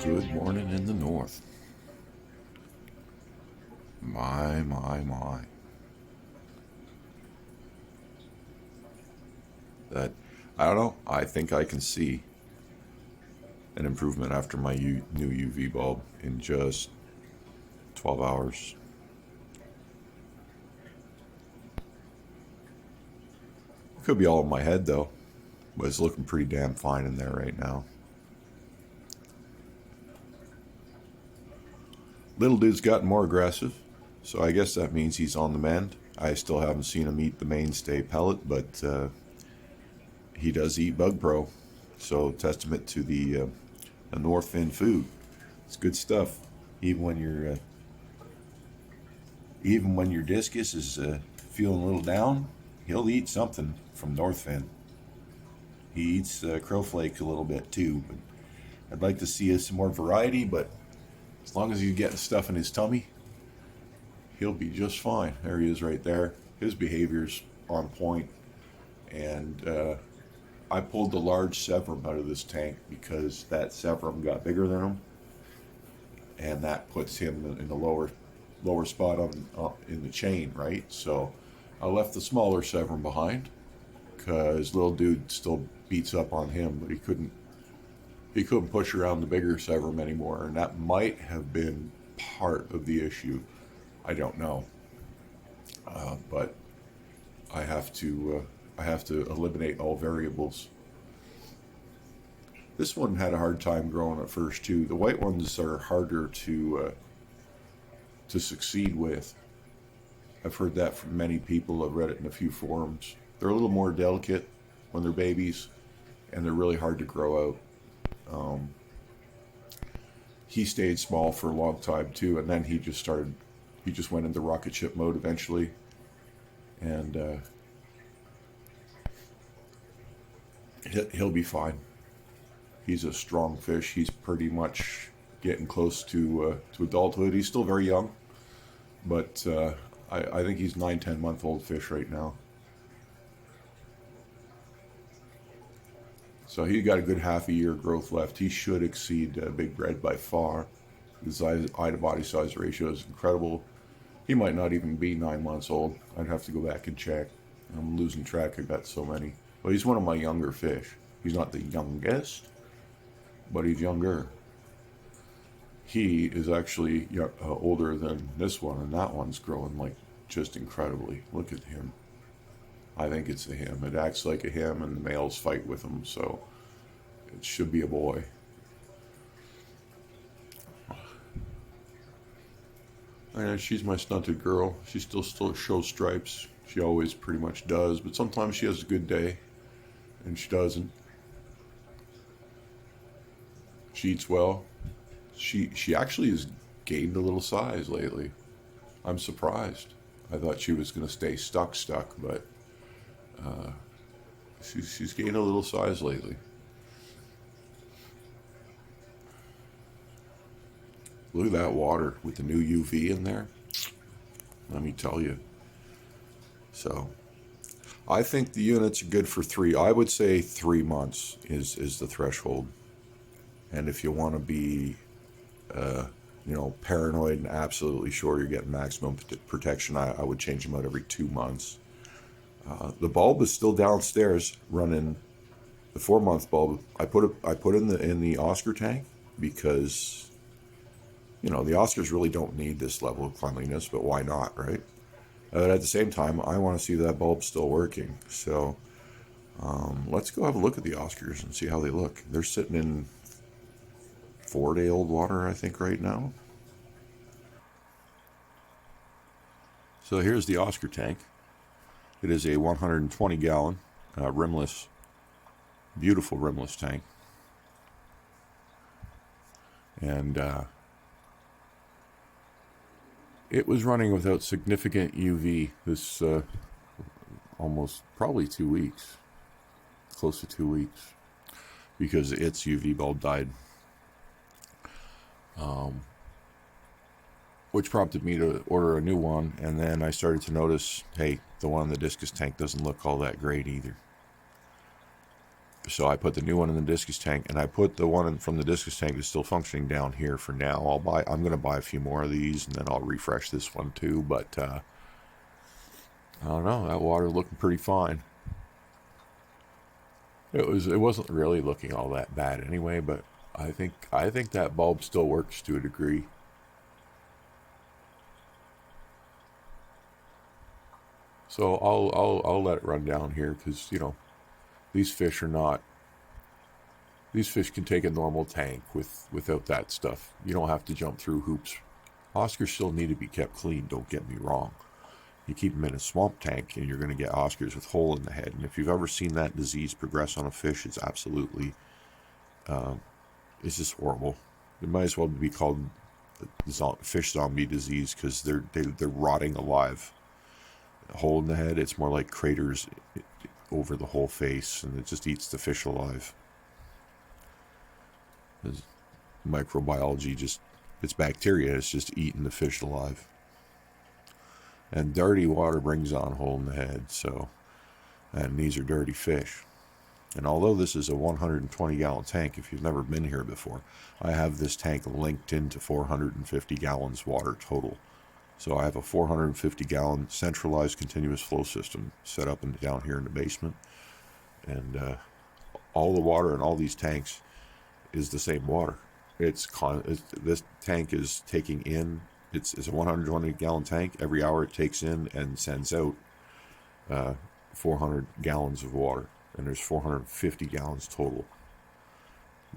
Good morning in the north. My. That, I don't know. I think I can see an improvement after my new UV bulb in just 12 hours. Could be all in my head though, but it's looking pretty damn fine in there right now. Little dude's gotten more aggressive, so I guess that means he's on the mend. I still haven't seen him eat the mainstay pellet, but he does eat Bug Pro, so testament to the North Fin food. It's good stuff. Even when your discus is feeling a little down, he'll eat something from North Fin. He eats crowflake a little bit too, but I'd like to see some more variety. But as long as he's getting stuff in his tummy, he'll be just fine. There he is right there. His behavior's on point. And I pulled the large Severum out of this tank because that Severum got bigger than him. And that puts him in the lower spot in the chain, right? So I left the smaller Severum behind because little dude still beats up on him, but he couldn't push around the bigger Severum anymore, and that might have been part of the issue. I don't know, but I have to eliminate all variables. This one had a hard time growing at first too. The white ones are harder to succeed with. I've heard that from many people. I've read it in a few forums. They're a little more delicate when they're babies, and they're really hard to grow out. He stayed small for a long time too, and then he just went into rocket ship mode eventually, and he'll be fine. He's a strong fish. He's pretty much getting close to adulthood. He's still very young, but I think he's 9-10 month old fish right now. So he got a good half a year growth left. He should exceed Big Red by far. His eye to body size ratio is incredible. He might not even be 9 months old. I'd have to go back and check. I'm losing track. I've got so many. But he's one of my younger fish. He's not the youngest, but he's younger. He is actually older than this one, and that one's growing like just incredibly. Look at him. I think it's a him. It acts like a him, and the males fight with him, so it should be a boy. And she's my stunted girl. She still shows stripes. She always pretty much does, but sometimes she has a good day, and she doesn't. She eats well. She actually has gained a little size lately. I'm surprised. I thought she was going to stay stuck, but she's gained a little size lately. Look at that water with the new UV in there. Let me tell you. So, I think the units are good for 3. I would say 3 months is the threshold. And if you want to be, paranoid and absolutely sure you're getting maximum protection, I would change them out every 2 months. The bulb is still downstairs running. The 4-month bulb I put in the Oscar tank because the Oscars really don't need this level of cleanliness, but why not, right? But at the same time, I want to see that bulb still working. So let's go have a look at the Oscars and see how they look. They're sitting in 4-day-old water, I think, right now. So here's the Oscar tank. It is a 120-gallon rimless, beautiful rimless tank. And it was running without significant UV this almost probably 2 weeks, close to 2 weeks, because its UV bulb died. Which prompted me to order a new one, and then I started to notice, hey, the one in the Discus tank doesn't look all that great either. So I put the new one in the discus tank, and I put the one from the discus tank that's still functioning down here for now. I'm going to buy a few more of these, and then I'll refresh this one too. But I don't know. That water looking pretty fine. It wasn't really looking all that bad anyway, but I think that bulb still works to a degree. So I'll let it run down here, because these fish are not. These fish can take a normal tank without that stuff. You don't have to jump through hoops. Oscars still need to be kept clean, don't get me wrong. You keep them in a swamp tank and you're going to get Oscars with hole in the head. And if you've ever seen that disease progress on a fish, it's absolutely, it's just horrible. It might as well be called fish zombie disease, because they're rotting alive. A hole in the head, it's more like craters over the whole face, and it just eats the fish alive. Microbiology it's bacteria, it's just eating the fish alive. And dirty water brings on hole in the head, and these are dirty fish. And although this is a 120-gallon tank, if you've never been here before, I have this tank linked into 450 gallons water total. So I have a 450-gallon centralized continuous flow system set up down here in the basement. And all the water in all these tanks is the same water. This tank is taking in, it's a 120-gallon tank. Every hour it takes in and sends out 400 gallons of water. And there's 450 gallons total.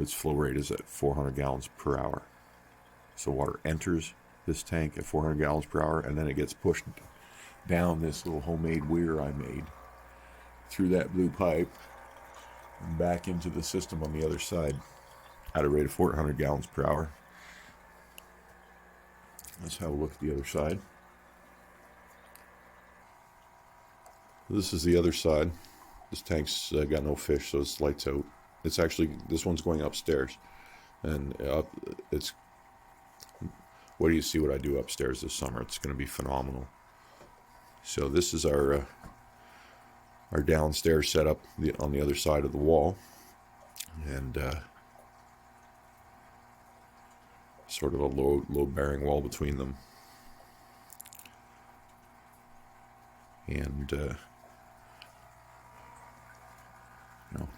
Its flow rate is at 400 gallons per hour. So water enters this tank at 400 gallons per hour, and then it gets pushed down this little homemade weir I made through that blue pipe and back into the system on the other side at a rate of 400 gallons per hour. Let's have a look at the other side. This is the other side. This tank's got no fish, so it's lights out. It's actually, this one's going upstairs, and what do you see what I do upstairs this summer? It's going to be phenomenal. So this is our downstairs setup on the other side of the wall, and sort of a load-bearing wall between them. And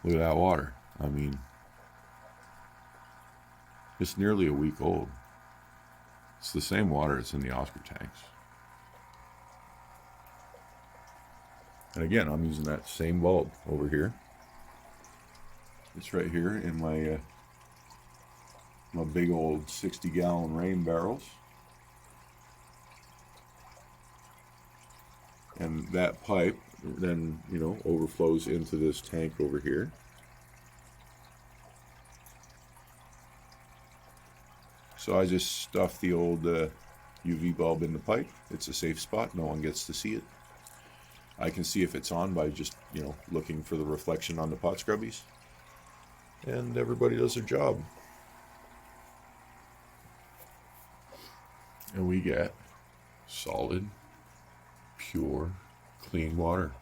look at that water. I mean, it's nearly a week old. It's the same water that's in the Oscar tanks. And again, I'm using that same bulb over here. It's right here in my big old 60-gallon rain barrels. And that pipe then, overflows into this tank over here. So I just stuff the old UV bulb in the pipe. It's a safe spot. No one gets to see it. I can see if it's on by just, looking for the reflection on the pot scrubbies. And everybody does their job. And we get solid, pure, clean water.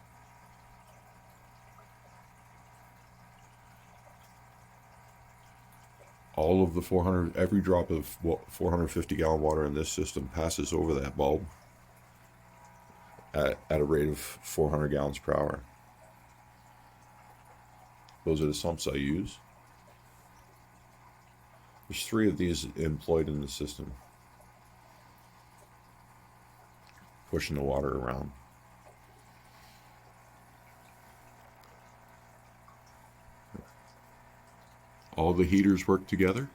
All of the every drop of 450-gallon water in this system passes over that bulb at a rate of 400 gallons per hour. Those are the sumps I use. There's 3 of these employed in the system, pushing the water around. All the heaters work together.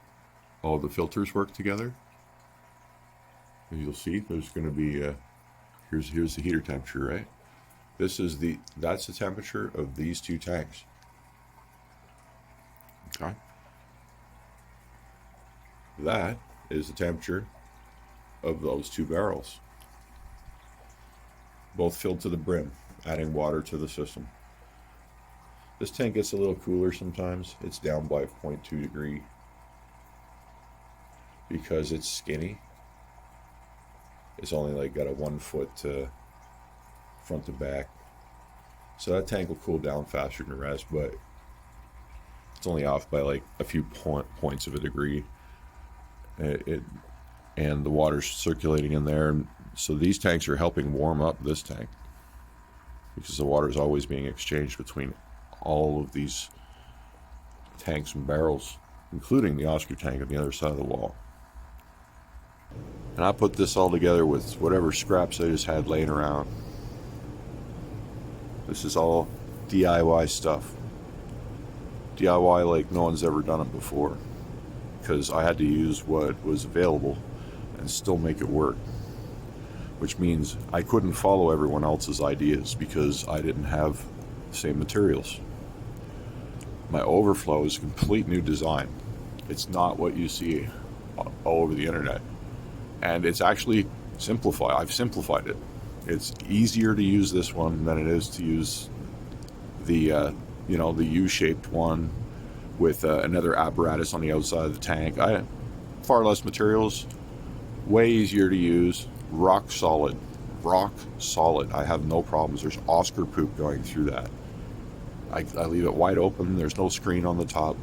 All the filters work together. As you'll see, there's going to be here's the heater temperature, right? That's the temperature of these 2 tanks. Okay. That is the temperature of those 2 barrels. Both filled to the brim, adding water to the system. This tank gets a little cooler sometimes. It's down by 0.2 degree because it's skinny. It's only got a 1 foot front to back. So that tank will cool down faster than the rest, but It's only off by like a few points of a degree. And the water's circulating in there. And so these tanks are helping warm up this tank because the water is always being exchanged between all of these tanks and barrels, including the Oscar tank on the other side of the wall. And I put this all together with whatever scraps I just had laying around. This is all DIY stuff. DIY like no one's ever done it before, because I had to use what was available and still make it work, which means I couldn't follow everyone else's ideas because I didn't have the same materials. My overflow is a complete new design. It's not what you see all over the internet, and it's actually simplified. I've simplified it. It's easier to use this one than it is to use the the U-shaped one with another apparatus on the outside of the tank. Far less materials, way easier to use, rock solid. I have no problems. There's Oscar poop going through that. I leave it wide open. There's no screen on the top.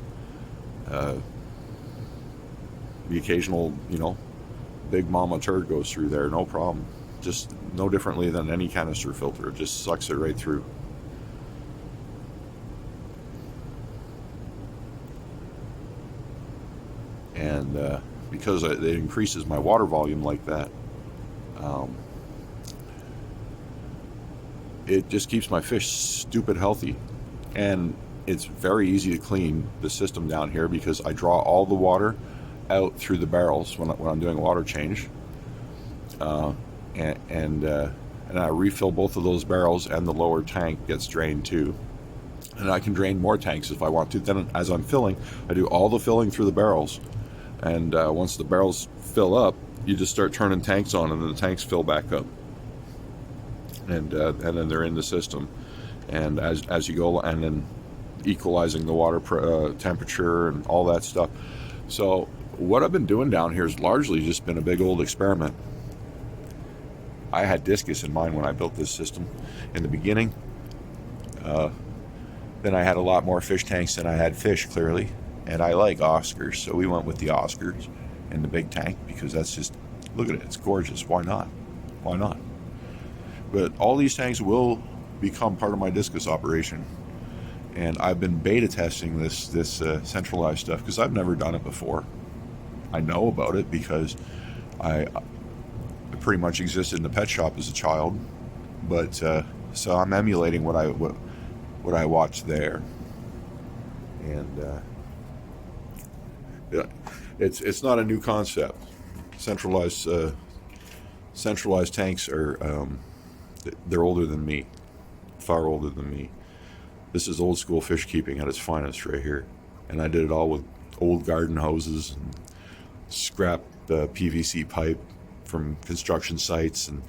The occasional, big mama turd goes through there, no problem. Just no differently than any canister filter. It just sucks it right through. And because it increases my water volume like that, it just keeps my fish stupid healthy. And it's very easy to clean the system down here because I draw all the water out through the barrels when I'm doing a water change. And I refill both of those barrels, and the lower tank gets drained too. And I can drain more tanks if I want to. Then as I'm filling, I do all the filling through the barrels. And once the barrels fill up, you just start turning tanks on, and then the tanks fill back up. And then they're in the system. And as you go, and then equalizing the water temperature and all that stuff. So what I've been doing down here has largely just been a big old experiment. I had Discus in mind when I built this system in the beginning. Then I had a lot more fish tanks than I had fish, clearly. And I like Oscars, so we went with the Oscars in the big tank because that's just, look at it, it's gorgeous. Why not? Why not? But all these tanks will become part of my Discus operation. And I've been beta testing this centralized stuff because I've never done it before. I know about it because I pretty much existed in the pet shop as a child, but so I'm emulating what I watched there, and it's not a new concept. Centralized tanks are they're older than me, far older than me. This is old school fish keeping at its finest right here, and I did it all with old garden hoses and scrap PVC pipe from construction sites and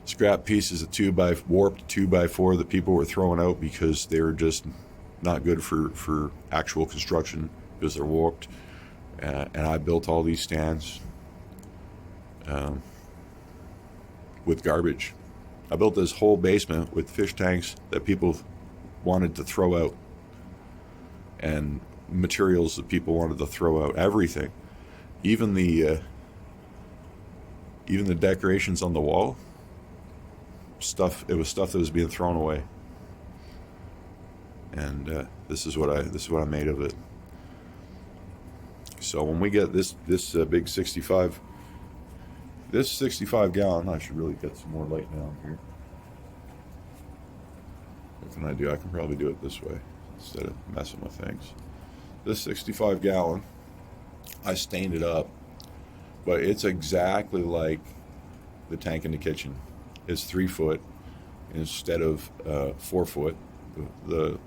scrap pieces of warped 2x4 that people were throwing out because they were just not good for actual construction because they're warped. And I built all these stands with garbage. I built this whole basement with fish tanks that people wanted to throw out and materials that people wanted to throw out. Everything, even the decorations on the wall, it was stuff that was being thrown away. And this is what I made of it. So when we get this big 65 gallon, I should really get some more light down here. What can I do? I can probably do it this way instead of messing with things. This 65 gallon, I stained it up, but it's exactly like the tank in the kitchen. It's 3 foot instead of 4 foot. The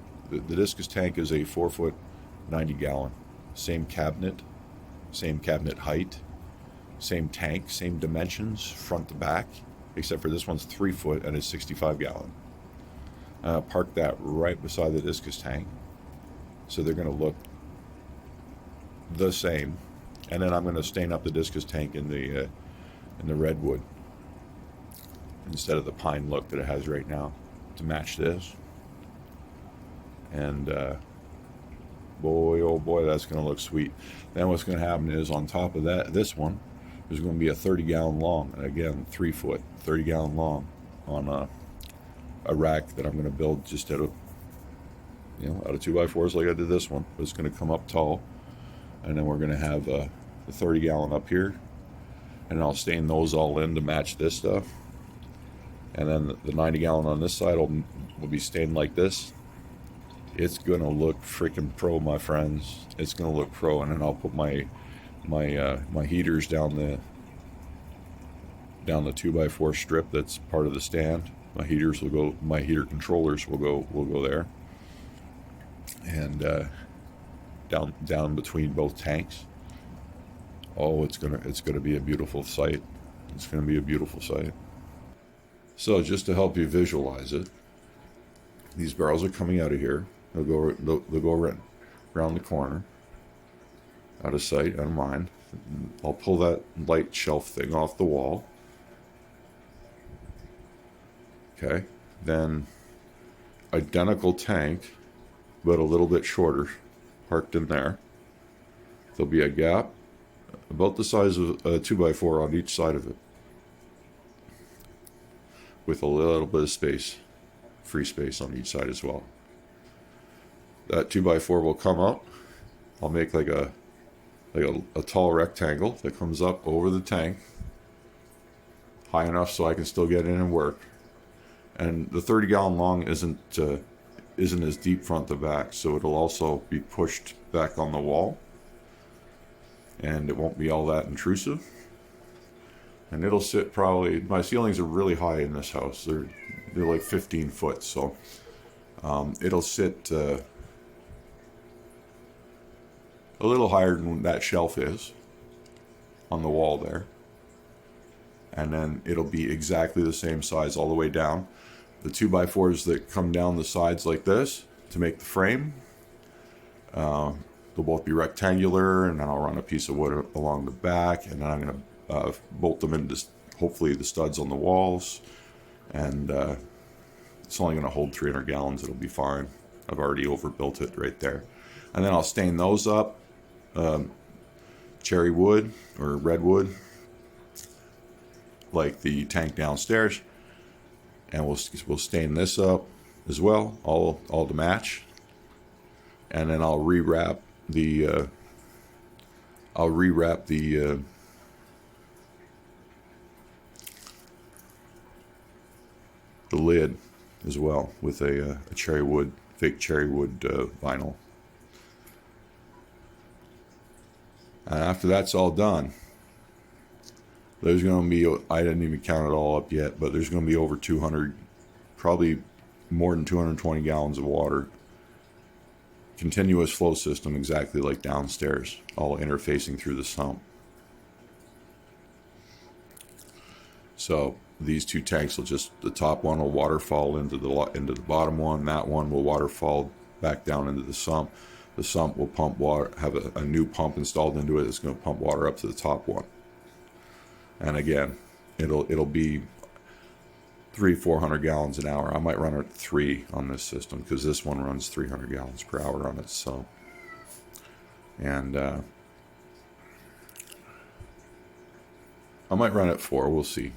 Discus tank is a 4 foot, 90 gallon. Same cabinet height, same tank, same dimensions, front to back, except for this one's 3 foot and it's 65 gallon. Park that right beside the Discus tank, so they're going to look the same. And then I'm going to stain up the Discus tank in the redwood instead of the pine look that it has right now to match this. And boy, oh boy, that's going to look sweet. Then what's going to happen is on top of that, this one, there's going to be a 30-gallon long, and again, 3 foot, 30-gallon long on a rack that I'm going to build just out of, out of 2x4s like I did this one. But it's going to come up tall, and then we're going to have the 30-gallon up here, and I'll stain those all in to match this stuff. And then the 90-gallon on this side will be stained like this. It's gonna look freaking pro, my friends. It's gonna look pro. And then I'll put my heaters down the 2x4 strip that's part of the stand. My heater controllers will go there, and down between both tanks. Oh, it's gonna be a beautiful sight. It's gonna be a beautiful sight. So just to help you visualize it, these barrels are coming out of here. They'll go around the corner, out of sight, out of mind. I'll pull that light shelf thing off the wall. Okay, then identical tank, but a little bit shorter, parked in there. There'll be a gap about the size of a 2x4 on each side of it, with a little bit of space, free space on each side as well. That 2x4 will come up. I'll make like a tall rectangle that comes up over the tank, high enough so I can still get in and work. And the 30-gallon long isn't as deep front to back, so it'll also be pushed back on the wall, and it won't be all that intrusive. And it'll sit probably, my ceilings are really high in this house. They're like 15 foot, so it'll sit a little higher than that shelf is on the wall there. And then it'll be exactly the same size all the way down. The 2x4s that come down the sides like this to make the frame, they'll both be rectangular, and then I'll run a piece of wood along the back, and then I'm going to bolt them into hopefully the studs on the walls, and it's only going to hold 300 gallons. It'll be fine. I've already overbuilt it right there. And then I'll stain those up cherry wood or redwood, like the tank downstairs, and we'll stain this up as well, all to match. And then I'll rewrap the lid as well with a fake cherry wood vinyl. And after that's all done, there's going to be, I didn't even count it all up yet, but there's going to be over 200, probably more than 220 gallons of water. Continuous flow system, exactly like downstairs, all interfacing through the sump. So these two tanks will the top one will waterfall into the bottom one. That one will waterfall back down into the sump. The sump will pump water, have a new pump installed into it that's going to pump water up to the top one. And again, it'll be 300-400 gallons an hour. I might run it at 3 on this system because this one runs 300 gallons per hour on it. So, and I might run it 4. We'll see.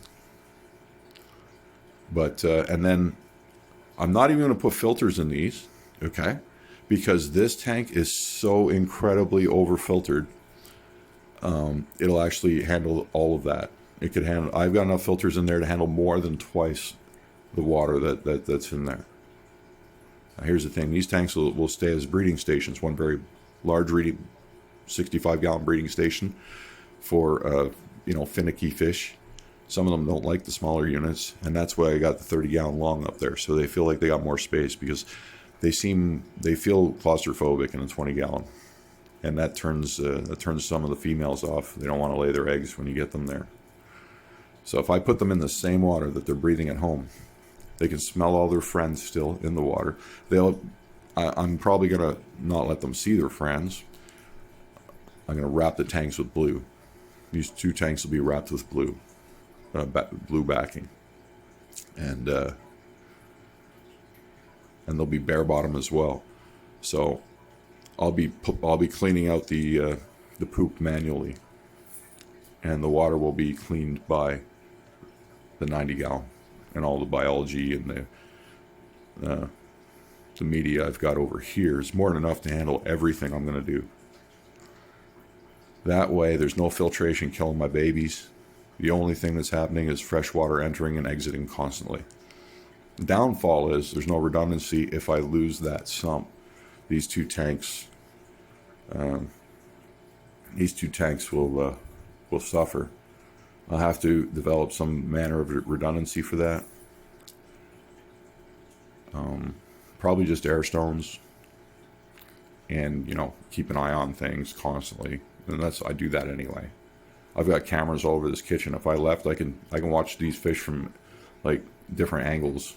But and then I'm not even going to put filters in these, okay? Because this tank is so incredibly over filtered. It'll actually handle all of that. It could handle. I've got enough filters in there to handle more than twice the water that's in there. Now, here's the thing: these tanks will stay as breeding stations. One very large 65-gallon breeding station for finicky fish. Some of them don't like the smaller units, and that's why I got the 30-gallon long up there, so they feel like they got more space because they feel claustrophobic in a 20-gallon, and that turns some of the females off. They don't want to lay their eggs when you get them there. So if I put them in the same water that they're breathing at home, they can smell all their friends still in the water. I'm probably gonna not let them see their friends. I'm gonna wrap the tanks with blue. These 2 tanks will be wrapped with blue backing, and they'll be bare bottom as well. So I'll be cleaning out the poop manually, and the water will be cleaned by the 90 gallon, and all the biology and the media I've got over here is more than enough to handle everything I'm going to do. That way, there's no filtration killing my babies. The only thing that's happening is fresh water entering and exiting constantly. The downfall is there's no redundancy if I lose that sump. These two tanks will suffer. I'll have to develop some manner of redundancy for that. Probably just air stones, and keep an eye on things constantly. And I do that anyway. I've got cameras all over this kitchen. If I left, I can watch these fish from like different angles.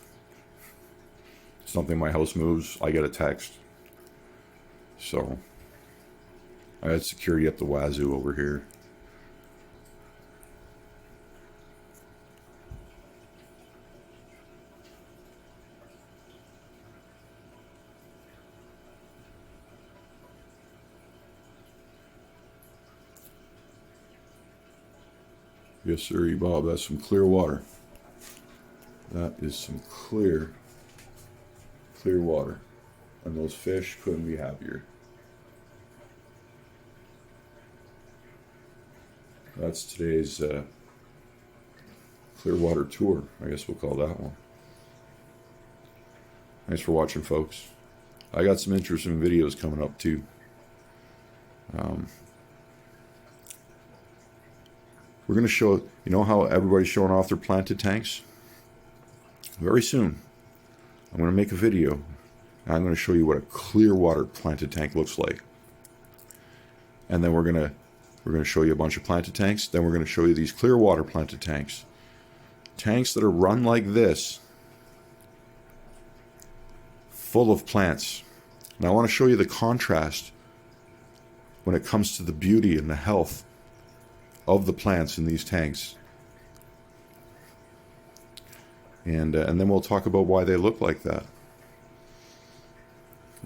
Something in my house moves, I get a text. So I had security up the wazoo over here. Yes, sir, Bob. That's some clear water. That is some clear water. And those fish couldn't be happier. That's today's clear water tour. I guess we'll call that one. Thanks for watching, folks. I got some interesting videos coming up, too. We're going to show, how everybody's showing off their planted tanks? Very soon, I'm going to make a video, and I'm going to show you what a clear water planted tank looks like. And then we're going to show you a bunch of planted tanks. Then we're going to show you these clear water planted tanks. Tanks that are run like this, full of plants. And I want to show you the contrast when it comes to the beauty and the health of the plants in these tanks. And then we'll talk about why they look like that.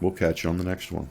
We'll catch you on the next one.